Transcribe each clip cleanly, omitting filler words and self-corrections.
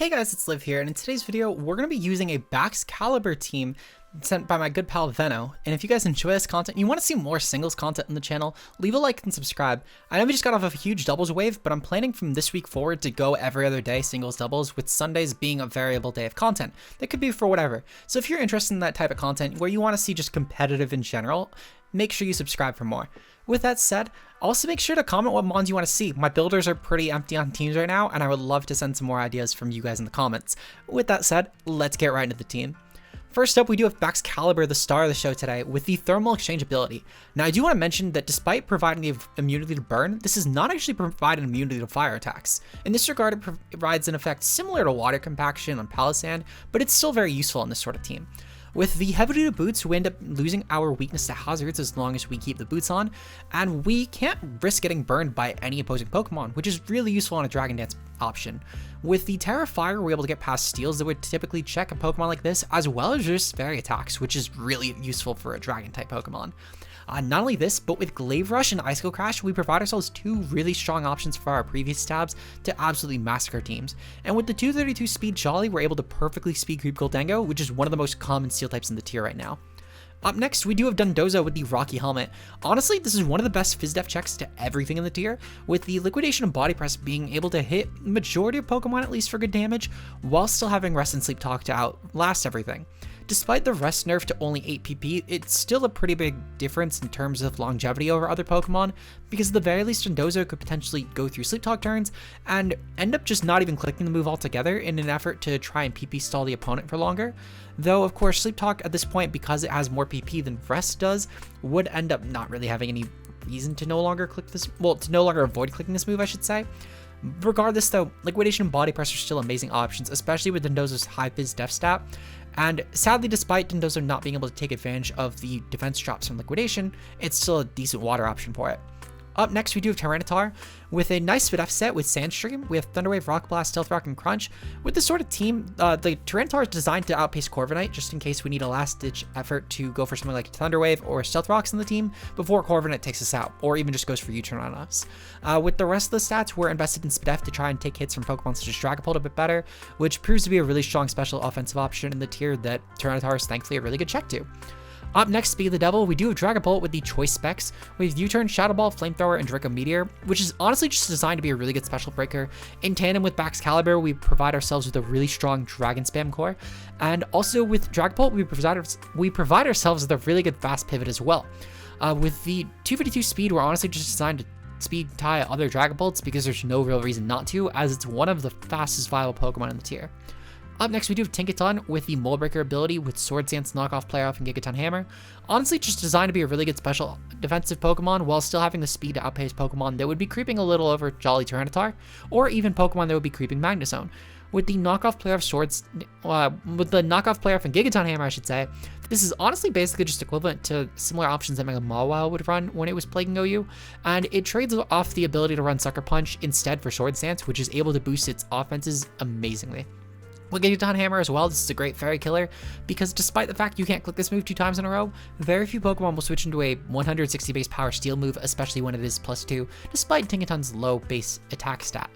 Hey guys, it's Liv here, and in today's video, we're going to be using a Baxcalibur team sent by my good pal Venno. And if you guys enjoy this content and you want to see more singles content on the channel, leave a like and subscribe. I know we just got off of a huge doubles wave, but I'm planning from this week forward to go every other day singles doubles, with Sundays being a variable day of content. That could be for whatever. So if you're interested in that type of content where you want to see just competitive in general, make sure you subscribe for more. With that said, also make sure to comment what mons you want to see. My builders are pretty empty on teams right now, and I would love to send some more ideas from you guys in the comments. With that said, let's get right into the team. First up, we do have Baxcalibur, the star of the show today, with the thermal exchange ability. Now, I do want to mention that despite providing the immunity to burn, this does not actually provide an immunity to fire attacks. In this regard, it provides an effect similar to water compaction on Palisand, but it's still very useful on this sort of team. With the heavy-duty boots, we end up losing our weakness to hazards as long as we keep the boots on, and we can't risk getting burned by any opposing Pokemon, which is really useful on a Dragon Dance option. With the Terra Fire, we're able to get past steals that would typically check a Pokemon like this, as well as just fairy attacks, which is really useful for a Dragon-type Pokemon. Not only this, but with Glaive Rush and Icicle Crash, we provide ourselves two really strong options for our previous tabs to absolutely massacre teams. And with the 232 speed Jolly, we're able to perfectly speed Creep Goldengo, which is one of the most common steel types in the tier right now. Up next, we do have Dondozo with the Rocky Helmet. Honestly, this is one of the best Phys-Def checks to everything in the tier, with the Liquidation and Body Press being able to hit majority of Pokemon at least for good damage, while still having Rest and Sleep Talk to outlast everything. Despite the rest nerf to only 8 PP, it's still a pretty big difference in terms of longevity over other Pokemon, because at the very least Dondozo could potentially go through Sleep Talk turns and end up just not even clicking the move altogether in an effort to try and PP stall the opponent for longer. Though, of course, Sleep Talk at this point, because it has more PP than Rest does, would end up not really having any reason to no longer click this, well, to no longer avoid clicking this move, I should say. Regardless though, Liquidation and Body Press are still amazing options, especially with Dondozo's high Phys-Def stat. And sadly, despite Dondozo not being able to take advantage of the defense drops from Liquidation, it's still a decent water option for it. Up next, we do have Tyranitar with a nice Phys-Def set with Sandstream. We have Thunderwave, Rock Blast, Stealth Rock, and Crunch. With this sort of team, the Tyranitar is designed to outpace Corviknight, just in case we need a last-ditch effort to go for something like Thunderwave or Stealth Rocks in the team before Corviknight takes us out, or even just goes for U-turn on us. With the rest of the stats, we're invested in Spidef to try and take hits from Pokemon such as Dragapult a bit better, which proves to be a really strong special offensive option in the tier that Tyranitar is thankfully a really good check to. Up next, Speed of the Devil, we do have Dragapult with the choice specs. We have U-Turn, Shadow Ball, Flamethrower, and Draco Meteor, which is honestly just designed to be a really good special breaker. In tandem with Baxcalibur, we provide ourselves with a really strong Dragon Spam core. And also with Dragapult, we provide ourselves with a really good fast pivot as well. With the 252 speed, we're honestly just designed to speed tie other Dragapults because there's no real reason not to, as it's one of the fastest viable Pokemon in the tier. Up next, we do have Tinkaton with the Mold Breaker ability with Sword Dance, Knockoff, Play Off, and Gigaton Hammer. Honestly, just designed to be a really good special defensive Pokemon while still having the speed to outpace Pokemon that would be creeping a little over Jolly Tyranitar, or even Pokemon that would be creeping Magnezone. With the Knockoff, Play Off, with the Knockoff, Play Off, and Gigaton Hammer, I should say, this is honestly basically just equivalent to similar options that Mega Mawile would run when it was plaguing OU, and it trades off the ability to run Sucker Punch instead for Sword Dance, which is able to boost its offenses amazingly. With Gigaton Hammer as well, this is a great fairy killer, because despite the fact you can't click this move 2 times in a row, very few Pokemon will switch into a 160 base power steel move, especially when it is +2, despite Tinkaton's low base attack stat.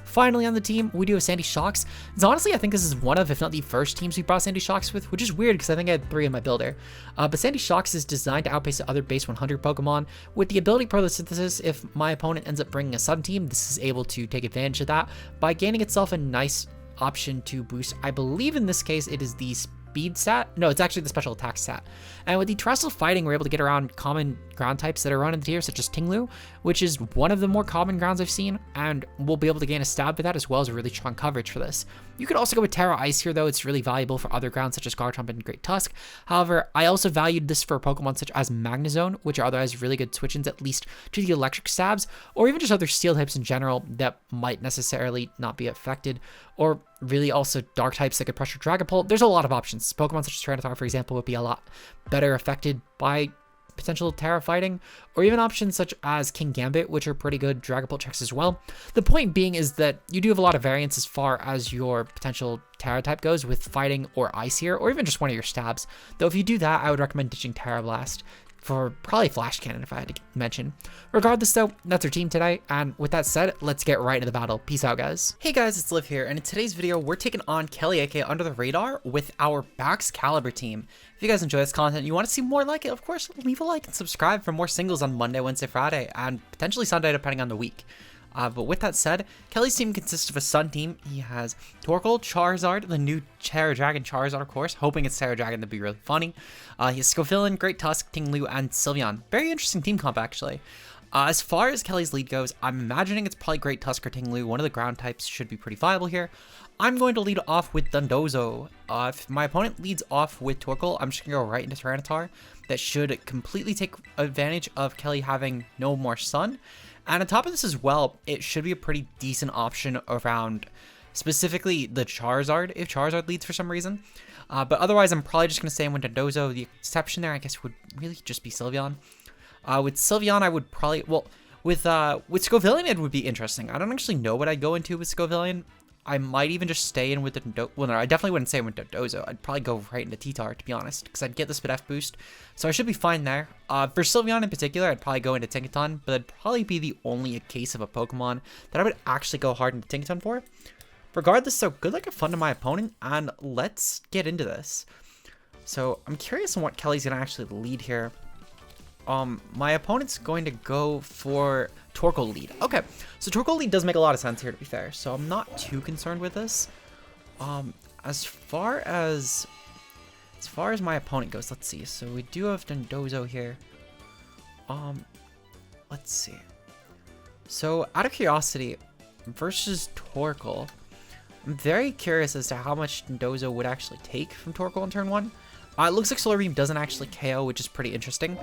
Finally on the team, we do have Sandy Shocks. It's honestly, I think this is one of, if not the first teams we brought Sandy Shocks with, which is weird because I think I had 3 in my builder. But Sandy Shocks is designed to outpace the other base 100 Pokemon. With the ability Photosynthesis, if my opponent ends up bringing a Sun team, this is able to take advantage of that by gaining itself a nice option to boost. I believe in this case it is the speed stat. No, it's actually the special attack stat. And with the Terastal Fighting, we're able to get around common ground types that are run in the tier, such as Tinglu, which is one of the more common grounds I've seen, and we'll be able to gain a stab with that as well as a really strong coverage for this. You could also go with Terra Ice here, though. It's really valuable for other grounds such as Garchomp and Great Tusk. However, I also valued this for Pokemon such as Magnezone, which are otherwise really good switch-ins, at least to the electric stabs, or even just other steel types in general that might necessarily not be affected, or really also dark types that could pressure Dragapult. There's a lot of options. Pokemon such as Tyranitar, for example, would be a lot better affected by potential Terra fighting, or even options such as King Gambit, which are pretty good Dragapult checks as well. The point being is that you do have a lot of variance as far as your potential Terra type goes with fighting or ice here, or even just one of your stabs. Though if you do that, I would recommend ditching Terra Blast. for probably Flash Cannon if I had to mention. Regardless though, that's our team today, and with that said, let's get right into the battle. Peace out, guys. Hey guys, it's Liv here, and in today's video, we're taking on Kelly aka Under the Radar with our Baxcalibur team. If you guys enjoy this content and you want to see more like it, of course, leave a like and subscribe for more singles on Monday, Wednesday, Friday, and potentially Sunday depending on the week. But with that said, Kelly's team consists of a Sun team. He has Torkoal, Charizard, the new Terra Dragon Charizard, of course, hoping it's Terra Dragon to be really funny. He has Scovillain, Great Tusk, Ting-Lu, and Sylveon. Very interesting team comp, actually. As far as Kelly's lead goes, I'm imagining it's probably Great Tusk or Ting-Lu. One of the ground types should be pretty viable here. I'm going to lead off with Dondozo. If my opponent leads off with Torkoal, I'm just going to go right into Tyranitar. That should completely take advantage of Kelly having no more Sun. And on top of this as well, it should be a pretty decent option around specifically the Charizard, if Charizard leads for some reason. But otherwise, I'm probably just going to stay in with Dondozo. The exception there, I guess, would really just be Sylveon. With Sylveon, I would probably, well, with Scovillain, it would be interesting. I don't actually know what I'd go into with Scovillain. I might even just stay in with the Dondozo. Well, no, I definitely wouldn't stay in with Dondozo. I'd probably go right into T-Tar, to be honest, because I'd get the Speed F boost. So I should be fine there. For Sylveon in particular, I'd probably go into Tinkaton, but it'd probably be the only case of a Pokemon that I would actually go hard into Tinkaton for. Regardless, though, good luck and fun to my opponent, and let's get into this. So I'm curious on what Kelly's going to actually lead here. My opponent's going to go for Torkoal lead. Okay, so Torkoal lead does make a lot of sense here, to be fair, so I'm not too concerned with this. As far as my opponent goes, let's see. So we do have Dondozo here. Let's see. So out of curiosity, versus Torkoal, I'm very curious as to how much Dondozo would actually take from Torkoal in turn 1. It looks like Solar Beam doesn't actually KO, which is pretty interesting.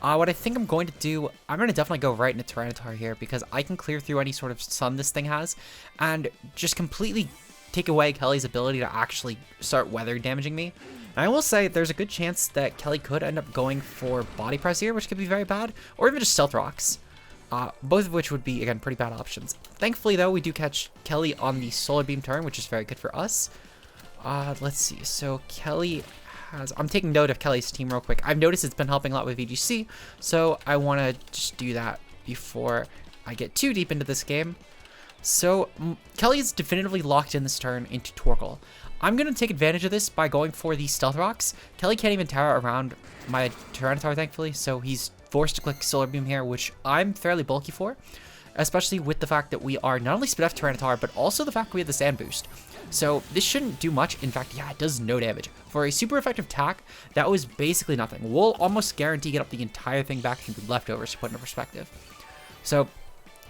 What I think I'm going to do, I'm going to definitely go right into Tyranitar here because I can clear through any sort of Sun this thing has and just completely take away Kelly's ability to actually start weather damaging me. And I will say there's a good chance that Kelly could end up going for Body Press here, which could be very bad, or even just Stealth Rocks, both of which would be, again, pretty bad options. Thankfully, though, we do catch Kelly on the Solar Beam turn, which is very good for us. Let's see. So Kelly... I'm taking note of Kelly's team real quick. I've noticed it's been helping a lot with VGC, so I want to just do that before I get too deep into this game. So Kelly is definitively locked in this turn into Torkoal. I'm going to take advantage of this by going for the Stealth Rocks. Kelly can't even Terra around my Tyranitar, thankfully, so he's forced to click Solar Beam here, which I'm fairly bulky for, especially with the fact that we are not only Speed F Tyranitar, but also the fact we have the Sand Boost. So this shouldn't do much. In fact, yeah, it does no damage. For a super effective attack, that was basically nothing. We'll almost guarantee get up the entire thing back from the leftovers to put into perspective. So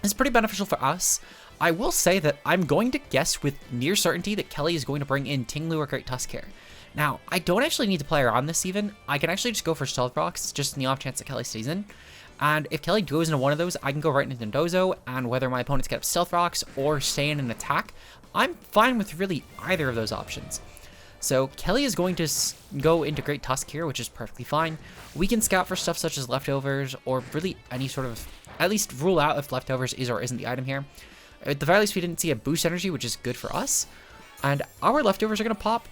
it's pretty beneficial for us. I will say that I'm going to guess with near certainty that Kelly is going to bring in Ting-Lu or Great Tusk here. Now, I don't actually need to play around this even. I can actually just go for Stealth Rocks, just in the off chance that Kelly stays in. And if Kelly goes into one of those, I can go right into Dondozo, and whether my opponents get up Stealth Rocks or stay in an attack, I'm fine with really either of those options. So Kelly is going to go into Great Tusk here, which is perfectly fine. We can scout for stuff such as leftovers, or really any sort of, at least rule out if leftovers is or isn't the item here. At the very least, we didn't see a boost energy, which is good for us. And our leftovers are going to pop.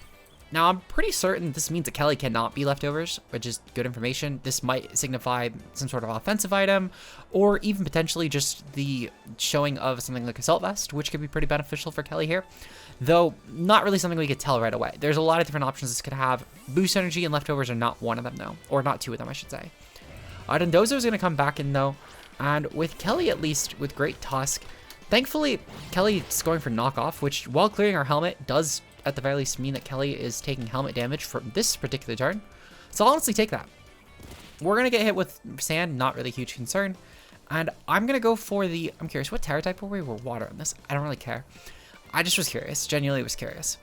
Now, I'm pretty certain this means that Kelly cannot be leftovers, which is good information. This might signify some sort of offensive item, or even potentially just the showing of something like Assault Vest, which could be pretty beneficial for Kelly here. Though, not really something we could tell right away. There's a lot of different options this could have. Boost energy and leftovers are not one of them, though. Or not two of them, I should say. Dondozo is going to come back in, though. And with Kelly, at least, with Great Tusk, thankfully, Kelly's going for knockoff, which, while clearing our helmet, does at the very least mean that Kelly is taking helmet damage for this particular turn. So I'll honestly take that. We're going to get hit with sand, not really a huge concern. And I'm going to go for the, I'm curious, what Terra type were we? We're water on this. I don't really care. I just was curious, genuinely was curious.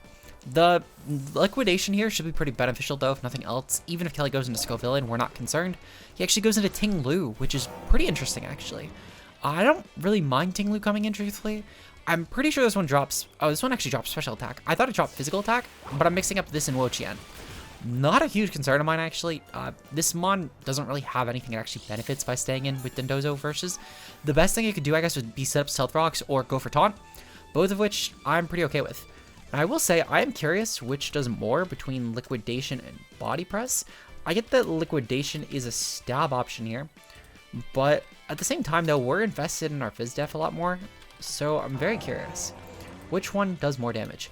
The liquidation here should be pretty beneficial though, if nothing else. Even if Kelly goes into Scovillain, we're not concerned. He actually goes into Ting-Lu, which is pretty interesting actually. I don't really mind Ting-Lu coming in, truthfully. I'm pretty sure this one drops... Oh, this one actually drops special attack. I thought it dropped physical attack, but I'm mixing up this and Wo-Chien. Not a huge concern of mine, actually. This Mon doesn't really have anything that actually benefits by staying in with Dondozo versus. The best thing you could do, I guess, would be set up Stealth Rocks or go for Taunt, both of which I'm pretty okay with. And I will say, I am curious which does more between Liquidation and Body Press. I get that Liquidation is a stab option here, but at the same time, though, we're invested in our Phys Def a lot more, so I'm very curious. Which one does more damage?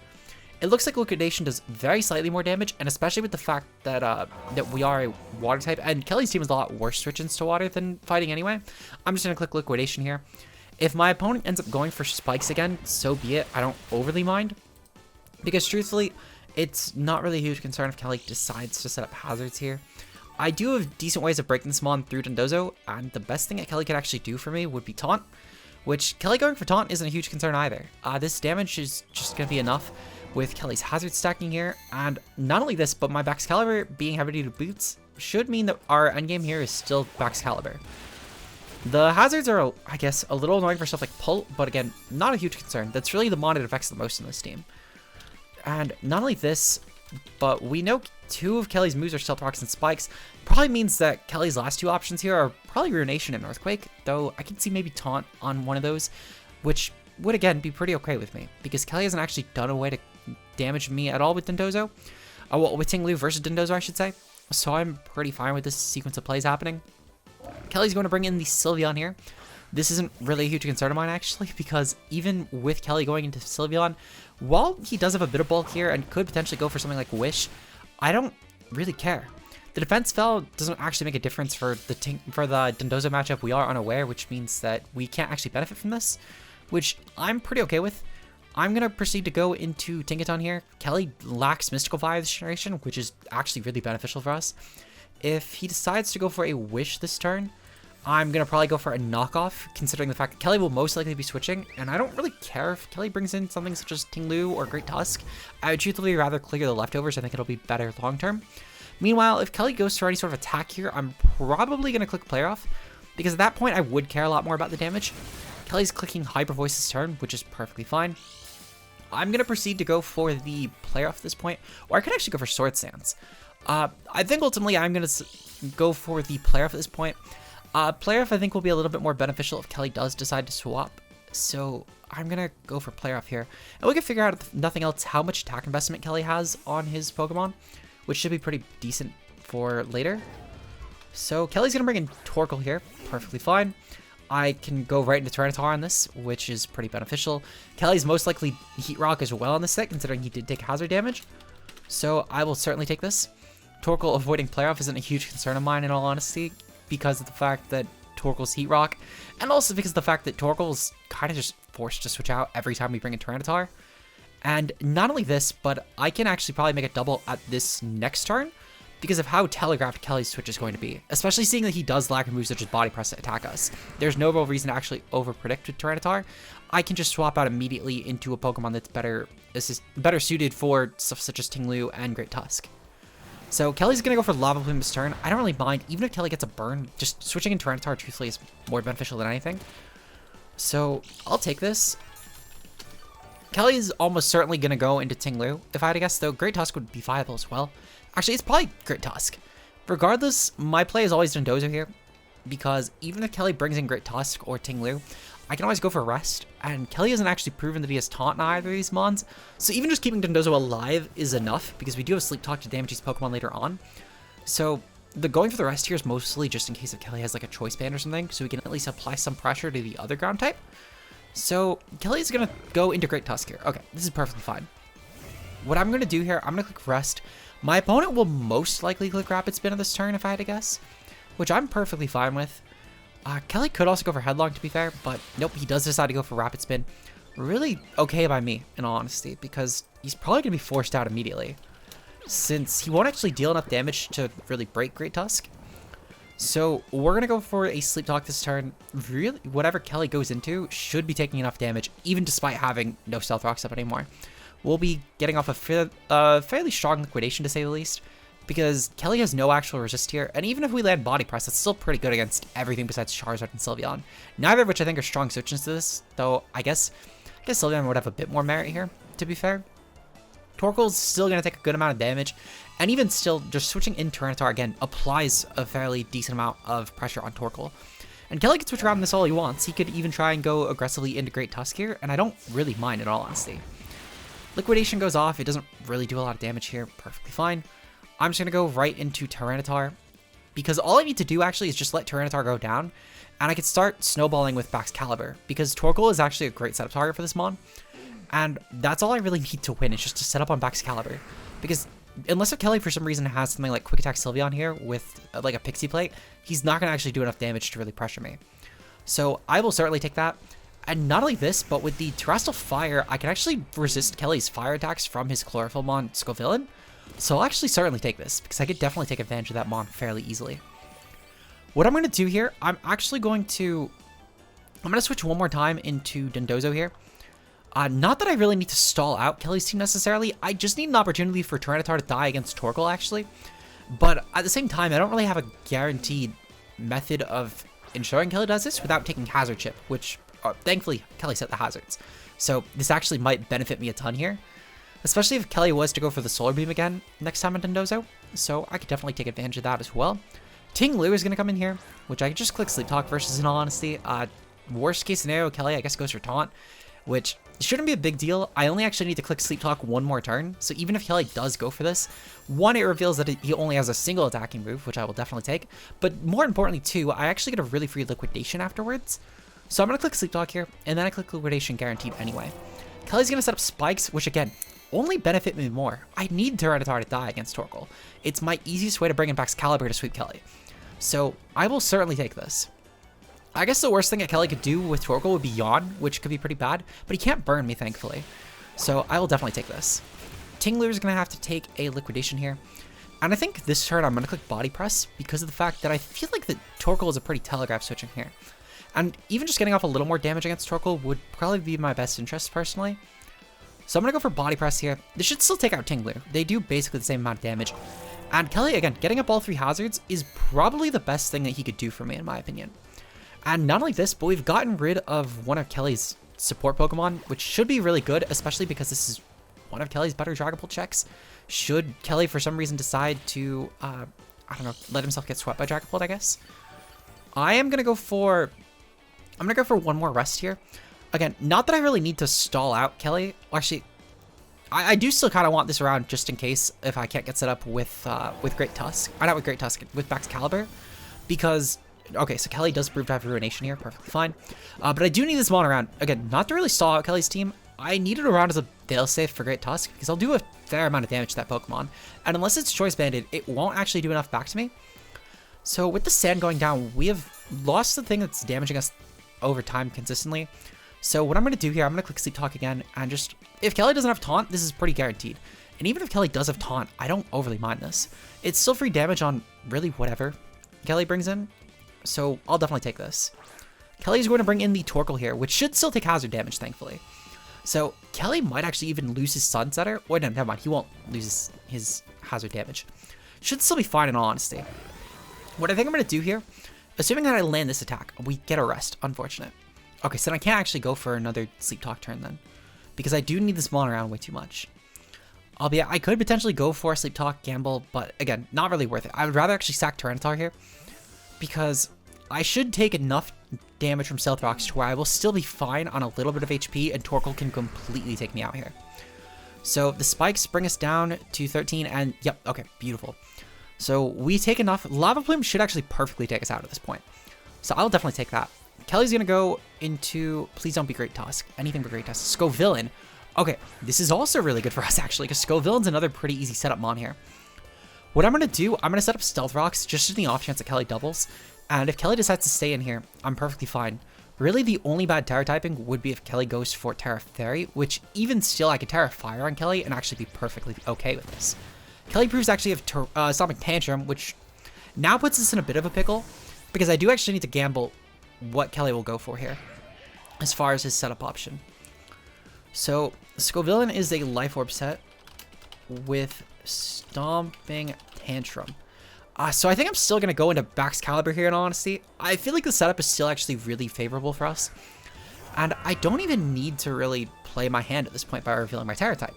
It looks like Liquidation does very slightly more damage, and especially with the fact that that we are a water type, and Kelly's team is a lot worse switch-ins to water than fighting anyway. I'm just going to click Liquidation here. If my opponent ends up going for spikes again, so be it. I don't overly mind, because truthfully, it's not really a huge concern if Kelly decides to set up hazards here. I do have decent ways of breaking this mon through Dondozo, and the best thing that Kelly could actually do for me would be Taunt, which Kelly going for Taunt isn't a huge concern either. This damage is just going to be enough with Kelly's hazard stacking here, and not only this, but my Baxcalibur being heavy duty boots should mean that our endgame here is still Baxcalibur. The hazards are, I guess, a little annoying for stuff like Pull, but again, not a huge concern. That's really the mon that affects the most in this team. And not only this, but we know 2 of Kelly's moves are Stealth Rocks and Spikes. Probably means that Kelly's last 2 options here are probably Ruination and Earthquake, though I can see maybe Taunt on one of those, which would again be pretty okay with me, because Kelly hasn't actually done a way to damage me at all with Dondozo. Well, with Ting Lu versus Dondozo, I should say. So I'm pretty fine with this sequence of plays happening. Kelly's going to bring in the Sylveon here. This isn't really a huge concern of mine, actually, because even with Kelly going into Sylveon, while he does have a bit of bulk here and could potentially go for something like Wish, I don't really care. The defense spell doesn't actually make a difference for the Dondozo matchup. We are unaware, which means that we can't actually benefit from this, which I'm pretty okay with. I'm going to proceed to go into Tinkaton here. Kelly lacks Mystical Fire this generation, which is actually really beneficial for us. If he decides to go for a Wish this turn, I'm going to probably go for a knockoff, considering the fact that Kelly will most likely be switching, and I don't really care if Kelly brings in something such as Ting Lu or Great Tusk. I would truthfully rather clear the leftovers. I think it'll be better long term. Meanwhile, if Kelly goes for any sort of attack here, I'm probably going to click Player Off, because at that point I would care a lot more about the damage. Kelly's clicking Hyper Voice this turn, which is perfectly fine. I'm going to proceed to go for the Player Off at this point, or I could actually go for Sword Stance. I think ultimately I'm going to go for the Player Off at this point. Player Off I think will be a little bit more beneficial if Kelly does decide to swap, so I'm going to go for Player Off here. And we can figure out, if nothing else, how much attack investment Kelly has on his Pokemon, which should be pretty decent for later. So Kelly's going to bring in Torkoal here, perfectly fine. I can go right into Tyranitar on this, which is pretty beneficial. Kelly's most likely Heat Rock as well on this set, considering he did take hazard damage. So I will certainly take this. Torkoal avoiding Player Off isn't a huge concern of mine, in all honesty, because of the fact that Torkoal's Heat Rock, and also because of the fact that Torkoal's kind of just forced to switch out every time we bring in Tyranitar. And not only this, but I can actually probably make a double at this next turn, because of how telegraphed Kelly's switch is going to be, especially seeing that he does lack moves such as Body Press to attack us. There's no real reason to actually overpredict with Tyranitar. I can just swap out immediately into a Pokemon that's better suited for stuff such as Ting Lu and Great Tusk. So Kelly's going to go for Lava Plume this turn. I don't really mind, even if Kelly gets a burn, just switching in Tyranitar truthfully is more beneficial than anything. So I'll take this. Kelly's almost certainly going to go into Ting Lu. If I had to guess, though, Great Tusk would be viable as well. Actually, it's probably Great Tusk. Regardless, my play is always Dondozo here, because even if Kelly brings in Great Tusk or Ting Lu, I can always go for Rest, and Kelly hasn't actually proven that he has Taunt in either of these mons, so even just keeping Dondozo alive is enough, because we do have Sleep Talk to damage these Pokemon later on. So the going for the Rest here is mostly just in case if Kelly has like a Choice Band or something, so we can at least apply some pressure to the other ground type. So Kelly's going to go into Great Tusk here. Okay, this is perfectly fine. What I'm going to do here, I'm going to click Rest. My opponent will most likely click Rapid Spin on this turn, if I had to guess, which I'm perfectly fine with. Kelly could also go for Headlong, to be fair, but nope, he does decide to go for Rapid Spin. Really okay by me, in all honesty, because he's probably going to be forced out immediately, since he won't actually deal enough damage to really break Great Tusk. So we're going to go for a Sleep Talk this turn. Really, whatever Kelly goes into should be taking enough damage, even despite having no Stealth Rocks up anymore. We'll be getting off a fairly strong Liquidation, to say the least, because Kelly has no actual resist here, and even if we land Body Press, that's still pretty good against everything besides Charizard and Sylveon. Neither of which I think are strong switches to this, though I guess Sylveon would have a bit more merit here, to be fair. Torkoal's still going to take a good amount of damage, and even still, just switching in Tyranitar again applies a fairly decent amount of pressure on Torkoal. And Kelly can switch around this all he wants. He could even try and go aggressively into Great Tusk here, and I don't really mind in all honesty. Liquidation goes off. It doesn't really do a lot of damage here. Perfectly fine. I'm just going to go right into Tyranitar, because all I need to do actually is just let Tyranitar go down, and I could start snowballing with Baxcalibur, because Torkoal is actually a great setup target for this mon, and that's all I really need to win, is just to set up on Baxcalibur, because unless if Kelly for some reason has something like Quick Attack Sylveon here with like a Pixie Plate, he's not going to actually do enough damage to really pressure me. So I will certainly take that. And not only this, but with the Terastal Fire, I can actually resist Kelly's fire attacks from his Chlorophyll mon Scovillain. So I'll actually certainly take this, because I could definitely take advantage of that mon fairly easily. What I'm going to do here, I'm going to switch one more time into Dondozo here. Not that I really need to stall out Kelly's team necessarily, I just need an opportunity for Tyranitar to die against Torkoal actually. But at the same time, I don't really have a guaranteed method of ensuring Kelly does this without taking Hazard Chip, which thankfully Kelly set the hazards. So this actually might benefit me a ton here, especially if Kelly was to go for the Solar Beam again next time on Dondozo. So I could definitely take advantage of that as well. Ting Lu is going to come in here, which I could just click Sleep Talk versus, in all honesty. Worst case scenario, Kelly I guess goes for Taunt, which shouldn't be a big deal. I only actually need to click Sleep Talk one more turn. So even if Kelly does go for this, one, it reveals that he only has a single attacking move, which I will definitely take. But more importantly, two, I actually get a really free Liquidation afterwards. So I'm going to click Sleep Talk here, and then I click Liquidation guaranteed anyway. Kelly's going to set up Spikes, which again, only benefit me more. I need Tyranitar to die against Torkoal. It's my easiest way to bring in Baxcalibur to sweep Kelly. So I will certainly take this. I guess the worst thing that Kelly could do with Torkoal would be Yawn, which could be pretty bad, but he can't burn me, thankfully. So I will definitely take this. Ting Lu is going to have to take a Liquidation here. And I think this turn I'm going to click Body Press because of the fact that I feel like that Torkoal is a pretty telegraph switching here. And even just getting off a little more damage against Torkoal would probably be my best interest personally. So I'm going to go for Body Press here. This should still take out Ting Lu. They do basically the same amount of damage. And Kelly, again, getting up all three hazards is probably the best thing that he could do for me, in my opinion. And not only this, but we've gotten rid of one of Kelly's support Pokemon, which should be really good, especially because this is one of Kelly's better Dragon Ball checks. Should Kelly, for some reason, decide to, I don't know, let himself get swept by Dragon Ball, I guess. I'm going to go for one more rest here. Again, not that I really need to stall out Kelly. Well, actually, I do still kind of want this around just in case if I can't get set up with Great Tusk. Not with Great Tusk, with Baxcalibur. Because, okay, so Kelly does prove to have Ruination here, perfectly fine. But I do need this mon around. Again, not to really stall out Kelly's team. I need it around as a failsafe for Great Tusk, because I'll do a fair amount of damage to that Pokemon. And unless it's Choice Banded, it won't actually do enough back to me. So with the sand going down, we have lost the thing that's damaging us over time consistently. So what I'm going to do here, I'm going to click Sleep Talk again, and just, if Kelly doesn't have Taunt, this is pretty guaranteed. And even if Kelly does have Taunt, I don't overly mind this. It's still free damage on really whatever Kelly brings in, so I'll definitely take this. Kelly's going to bring in the Torkoal here, which should still take hazard damage, thankfully. So Kelly might actually even lose his Sunsetter. Wait, no, never mind, he won't lose his hazard damage. Should still be fine in all honesty. What I think I'm going to do here, assuming that I land this attack, we get a rest, unfortunate. Okay, so then I can't actually go for another Sleep Talk turn then, because I do need this mon around way too much. Albeit, I could potentially go for a Sleep Talk gamble, but again, not really worth it. I would rather actually sack Tyranitar here, because I should take enough damage from Stealth Rocks to where I will still be fine on a little bit of HP, and Torkoal can completely take me out here. So the spikes bring us down to 13, and yep, okay, beautiful. So we take enough. Lava Plume should actually perfectly take us out at this point. So I'll definitely take that. Kelly's going to go into, please don't be Great Tusk, anything but Great Tusk. Scovillain. Okay, this is also really good for us actually, because Scovillain's another pretty easy setup mon here. What I'm going to do, I'm going to set up Stealth Rocks just in the off chance that Kelly doubles. And if Kelly decides to stay in here, I'm perfectly fine. Really, the only bad Terra typing would be if Kelly goes for Terra Fairy, which even still, I could Terra Fire on Kelly and actually be perfectly okay with this. Kelly proves to actually have Sonic Tantrum, which now puts us in a bit of a pickle, because I do actually need to gamble what Kelly will go for here, as far as his setup option. So, Scovillain is a Life Orb set with Stomping Tantrum. So I think I'm still going to go into Baxcalibur here in all honesty. I feel like the setup is still actually really favorable for us. And I don't even need to really play my hand at this point by revealing my Terra type.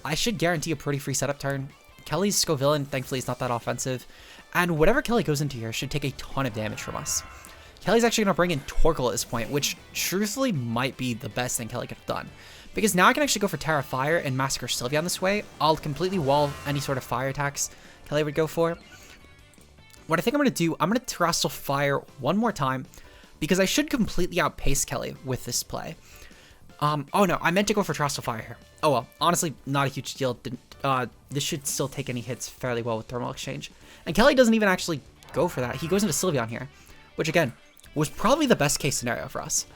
I should guarantee a pretty free setup turn. Kelly's Scovillain, thankfully, is not that offensive. And whatever Kelly goes into here should take a ton of damage from us. Kelly's actually going to bring in Torkoal at this point, which truthfully might be the best thing Kelly could have done. Because now I can actually go for Terra Fire and Massacre Sylveon this way. I'll completely wall any sort of fire attacks Kelly would go for. What I think I'm going to do, I'm going to Terastal Fire one more time because I should completely outpace Kelly with this play. Oh no, I meant to go for Terastal Fire here. Oh well, honestly, not a huge deal. This should still take any hits fairly well with Thermal Exchange. And Kelly doesn't even actually go for that. He goes into Sylveon here, which again, was probably the best case scenario for us.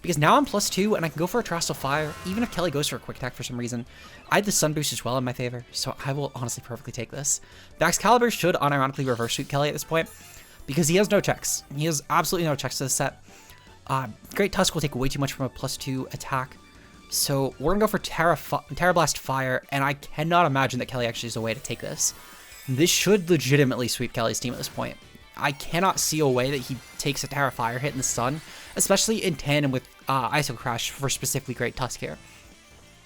Because now I'm +2 and I can go for a Terastal Fire, even if Kelly goes for a Quick Attack for some reason. I had the Sun Boost as well in my favor, so I will honestly perfectly take this. Baxcalibur should unironically reverse sweep Kelly at this point, because he has no checks. He has absolutely no checks to this set. Great Tusk will take way too much from a +2 attack. So we're going to go for Terra Blast Fire, and I cannot imagine that Kelly actually has a way to take this. This should legitimately sweep Kelly's team at this point. I cannot see a way that he takes a Terra Fire hit in the sun, especially in tandem with ISO Crash for specifically Great Tusk here.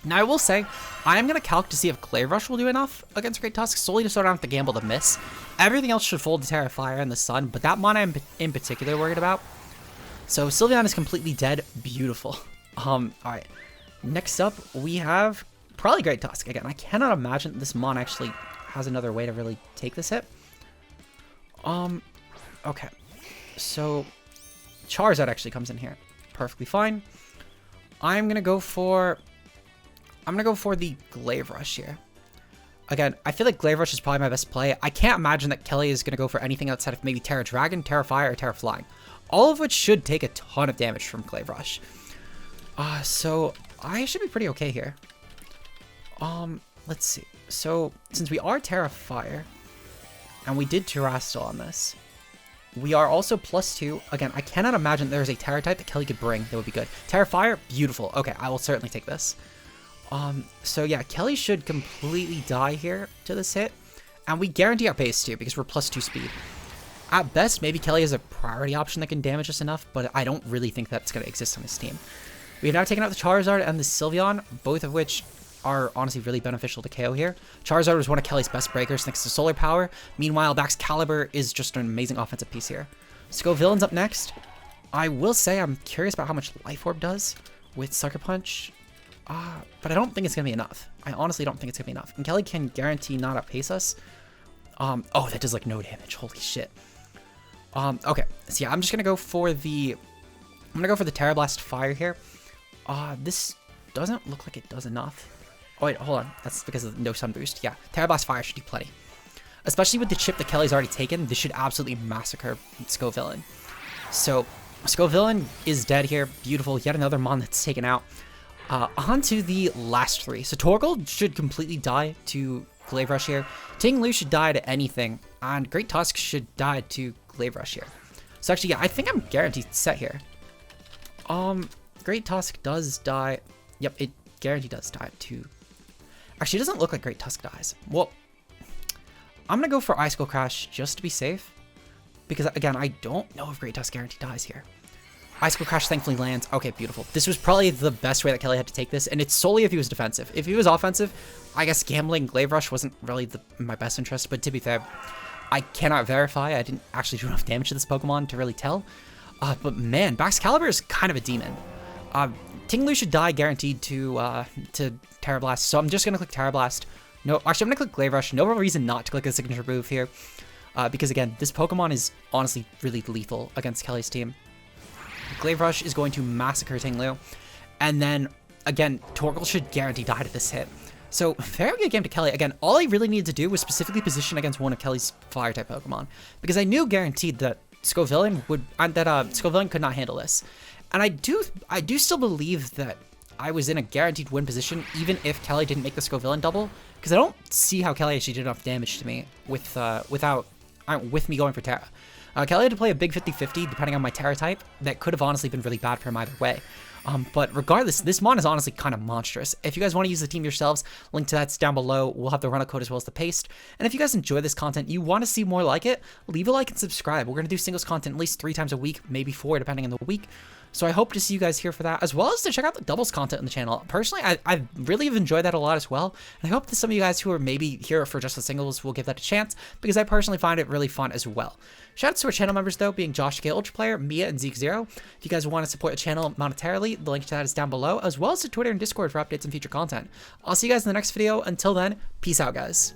Now I will say, I am going to calc to see if Glaive Rush will do enough against Great Tusk, solely to so I don't have to gamble to miss. Everything else should fold to Terra Fire in the sun, but that mon I'm in particular worried about. So Sylveon is completely dead. Beautiful. Alright. Next up, we have probably Great Tusk. Again, I cannot imagine this mon actually has another way to really take this hit. Okay. So Charizard actually comes in here. Perfectly fine. I'm gonna go for the Glaive Rush here. Again, I feel like Glaive Rush is probably my best play. I can't imagine that Kelly is gonna go for anything outside of maybe Terra Dragon, Terra Fire, or Terra Flying. All of which should take a ton of damage from Glaive Rush. So I should be pretty okay here. Let's see. So since we are Terra Fire, and we did Terastal on this, we are also +2. Again, I cannot imagine there's a Terra type that Kelly could bring that would be good. Terra Fire, beautiful. Okay, I will certainly take this. So yeah, Kelly should completely die here to this hit, and we guarantee our pace too because we're +2 speed. At best, maybe Kelly is a priority option that can damage us enough, but I don't really think that's going to exist on his team. We have now taken out the Charizard and the Sylveon, both of which are honestly really beneficial to KO here. Charizard was one of Kelly's best breakers thanks to Solar Power. Meanwhile, Baxcalibur is just an amazing offensive piece here. Scovillain's up next. I will say I'm curious about how much Life Orb does with Sucker Punch, but I don't think it's going to be enough. I honestly don't think it's going to be enough. And Kelly can guarantee not outpace us. Oh, that does like no damage. Holy shit. Okay, so yeah, I'm just going to go for the Terra Blast Fire here. This doesn't look like it does enough. Oh wait, hold on. That's because of no Sun Boost. Yeah, Terra Blast Fire should do plenty. Especially with the chip that Kelly's already taken, this should absolutely massacre Scovillain. So, Scovillain is dead here. Beautiful. Yet another mon that's taken out. On to the last three. So, Torkoal should completely die to Glaive Rush here. Ting-Lu should die to anything. And Great Tusk should die to Glaive Rush here. So, actually, yeah, I think I'm guaranteed set here. Great Tusk does die. Yep, it guaranteed does die to... Actually, it doesn't look like Great Tusk dies. Well, I'm going to go for Icicle Crash just to be safe. Because, again, I don't know if Great Tusk guaranteed dies here. Icicle Crash thankfully lands. Okay, beautiful. This was probably the best way that Kelly had to take this, and it's solely if he was defensive. If he was offensive, I guess gambling Glaive Rush wasn't really my best interest, but to be fair, I cannot verify. I didn't actually do enough damage to this Pokemon to really tell. But man, Baxcalibur is kind of a demon. Ting-Lu should die guaranteed to Terra Blast, so I'm just going to click Terra Blast. No, actually, I'm going to click Glaive Rush. No real reason not to click the signature move here. Because, again, this Pokemon is honestly really lethal against Kelly's team. Glaive Rush is going to massacre Ting-Lu. And then, again, Torkoal should guarantee die to this hit. So, very good game to Kelly. Again, all I really needed to do was specifically position against one of Kelly's Fire-type Pokemon. Because I knew guaranteed that Scovillain could not handle this. And I do still believe that I was in a guaranteed win position, even if Kelly didn't make the Scovillain double. Because I don't see how Kelly actually did enough damage to me with me going for Terra. Kelly had to play a big 50-50 depending on my Terra type. That could have honestly been really bad for him either way. But regardless, this mon is honestly kind of monstrous. If you guys want to use the team yourselves, link to that's down below. We'll have the run-out code as well as the paste. And if you guys enjoy this content, you want to see more like it, leave a like and subscribe. We're going to do singles content at least 3 times a week, maybe 4 depending on the week. So I hope to see you guys here for that, as well as to check out the doubles content on the channel. Personally, I really have enjoyed that a lot as well, and I hope that some of you guys who are maybe here for just the singles will give that a chance, because I personally find it really fun as well. Shout out to our channel members though, being Josh K, Ultra Player, Mia, and Zeke0. If you guys want to support the channel monetarily, the link to that is down below, as well as to Twitter and Discord for updates and future content. I'll see you guys in the next video. Until then, peace out, guys.